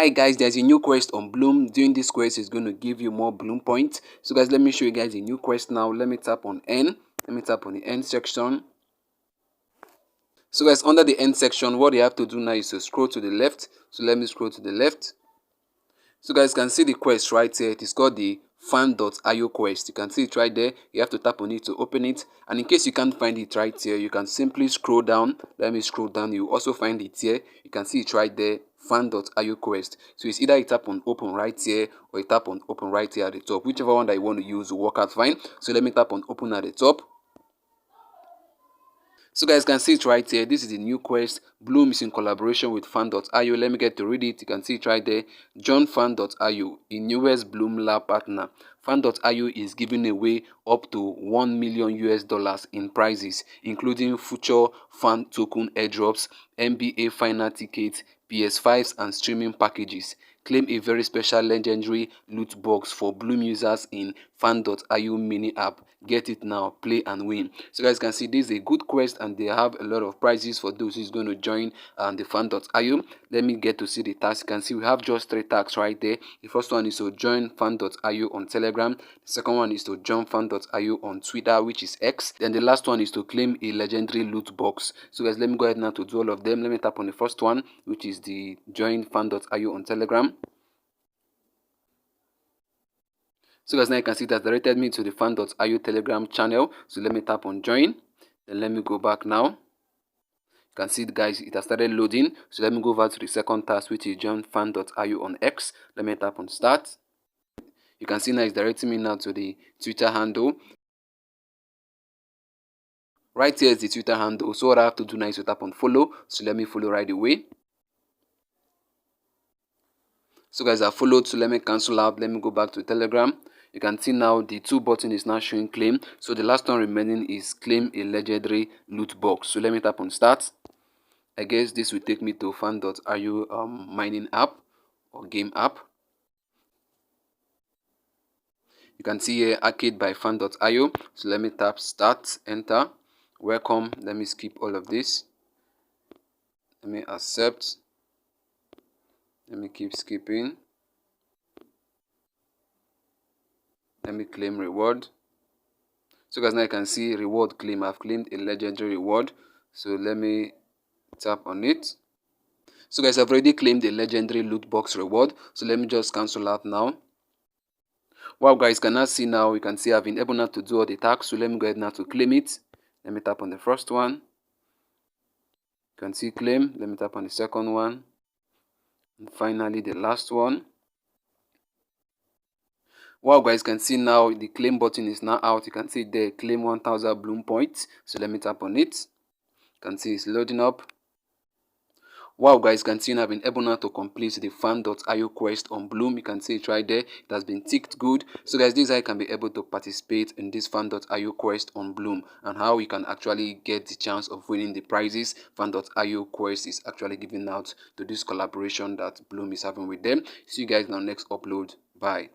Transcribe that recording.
Alright guys, there's a new quest on Blum. Doing this quest is going to give you more Blum points. So guys, let me show you guys a new quest now. Let me tap on N. Let me tap on the N section. So guys, under the N section, what you have to do now is to scroll to the left. So let me scroll to the left. So guys, can see the quest right here. It is called the fan.io quest. You can see it right there. You have to tap on it to open it. And in case you can't find it right here, you can simply scroll down. Let me scroll down. You also find it here. You can see it right there. Fan.io quest. So it's either you tap on open right here or you tap on open right here at the top. Whichever one that you want to use will work out fine. So let me tap on open at the top. So guys, can see it right here. This is the new quest. Blum is in collaboration with fan.io. Let me get to read it. You can see it right there. Join fan.io, a newest Blum lab partner. Fan.io is giving away up to $1 million in prizes, including future fan token airdrops, NBA final tickets, PS5s, and streaming packages. Claim a very special legendary loot box for Blum users in fan.io mini app. Get it now, play and win. So guys can see this is a good quest and they have a lot of prizes for those who's going to join the fan.io. Let me get to see the tasks. You can see we have just 3 tasks right there. The first one is to join fan.io on Telegram. The second one is to join fan.io on Twitter, which is X. Then the last one is to claim a legendary loot box. So guys, let me go ahead now to do all of them. Let me tap on the first one, which is the join fan.io on Telegram. So guys, now you can see that directed me to the fan.io Telegram channel. So let me tap on join. Then let me go back now. You can see guys, it has started loading. So let me go over to the second task, which is join fan.io on X. Let me tap on start. You can see now it's directing me now to the Twitter handle. Right here is the Twitter handle. So what I have to do now is to tap on follow. So let me follow right away. So guys, I followed. So let me cancel out. Let me go back to Telegram. You can see now the 2 button is now showing claim. So the last one remaining is claim a legendary loot box. So let me tap on start. I guess this will take me to fan.io mining app or game app. You can see here arcade by fan.io. So let me tap start, enter, welcome. Let me skip all of this. Let me accept. Let me keep skipping. Let me claim reward. So guys, now you can see reward claim. I've claimed a legendary reward. So let me tap on it. So guys, I've already claimed the legendary loot box reward. So let me just cancel out now. Wow guys, can now see now, you can see I've been able now to do all the tasks. So let me go ahead now to claim it. Let me tap on the first one. You can see claim. Let me tap on the second one. And finally the last one. Wow guys, can see now the claim button is now out. You can see there claim 1000 Blum points. So let me tap on it. You can see it's loading up. Wow guys, can see I've been able now to complete the fan.io quest on Blum. You can see it right there. It has been ticked good. So guys, this is how you can be able to participate in this fan.io quest on Blum and how you can actually get the chance of winning the prizes fan.io quest is actually giving out to this collaboration that Blum is having with them. See you guys in our next upload. Bye.